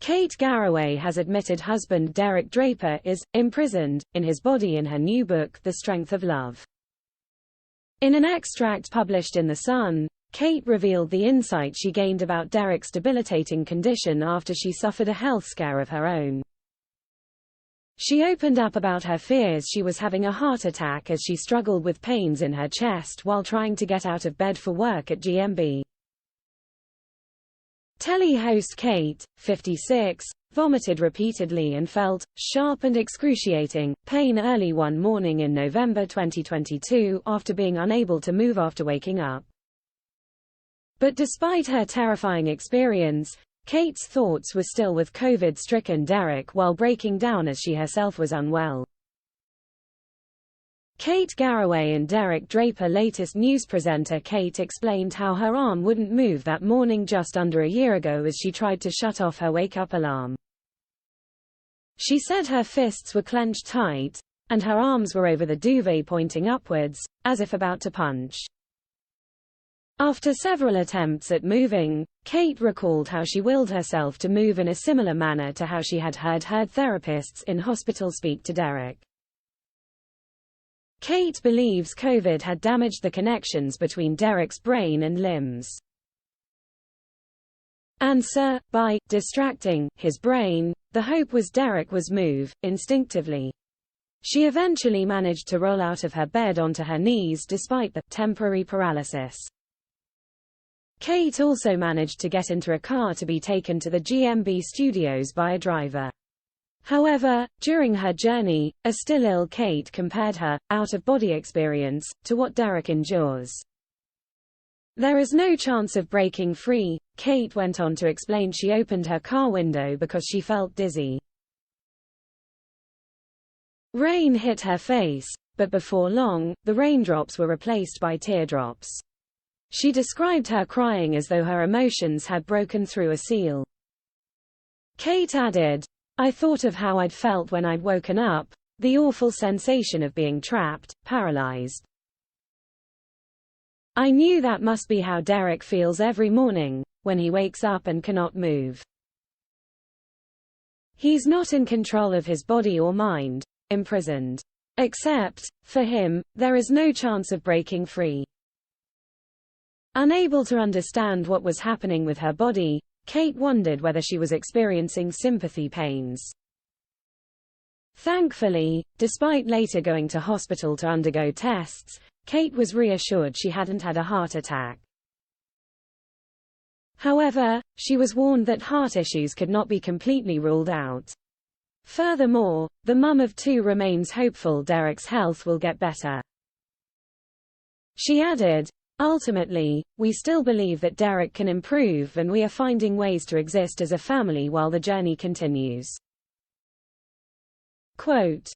Kate Garraway has admitted husband Derek Draper is imprisoned in his body in her new book, The Strength of Love. In an extract published in The Sun, Kate revealed the insight she gained about Derek's debilitating condition after she suffered a health scare of her own. She opened up about her fears she was having a heart attack as she struggled with pains in her chest while trying to get out of bed for work at GMB. Telly host Kate, 56, vomited repeatedly and felt sharp and excruciating pain early one morning in November 2022 after being unable to move after waking up. But despite her terrifying experience, Kate's thoughts were still with COVID-stricken Derek while breaking down as she herself was unwell. Kate Garraway and Derek Draper latest news presenter Kate explained how her arm wouldn't move that morning just under a year ago as she tried to shut off her wake-up alarm. She said her fists were clenched tight, and her arms were over the duvet pointing upwards, as if about to punch. After several attempts at moving, Kate recalled how she willed herself to move in a similar manner to how she had heard therapists in hospital speak to Derek. Kate believes COVID had damaged the connections between Derek's brain and limbs. Answer: by distracting his brain, the hope was Derek was move instinctively. She eventually managed to roll out of her bed onto her knees despite the temporary paralysis. Kate also managed to get into a car to be taken to the GMB studios by a driver. However, during her journey, a still ill Kate compared her out-of-body experience to what Derek endures. There is no chance of breaking free, Kate went on to explain. She opened her car window because she felt dizzy. Rain hit her face, but before long, the raindrops were replaced by teardrops. She described her crying as though her emotions had broken through a seal. Kate added, "I thought of how I'd felt when I'd woken up, the awful sensation of being trapped, paralyzed. I knew that must be how Derek feels every morning, when he wakes up and cannot move. He's not in control of his body or mind, imprisoned. Except, for him, there is no chance of breaking free." Unable to understand what was happening with her body, Kate wondered whether she was experiencing sympathy pains. Thankfully, despite later going to hospital to undergo tests, Kate was reassured she hadn't had a heart attack. However, she was warned that heart issues could not be completely ruled out. Furthermore, the mum of two remains hopeful Derek's health will get better. She added, "Ultimately, we still believe that Derek can improve and we are finding ways to exist as a family while the journey continues." Quote,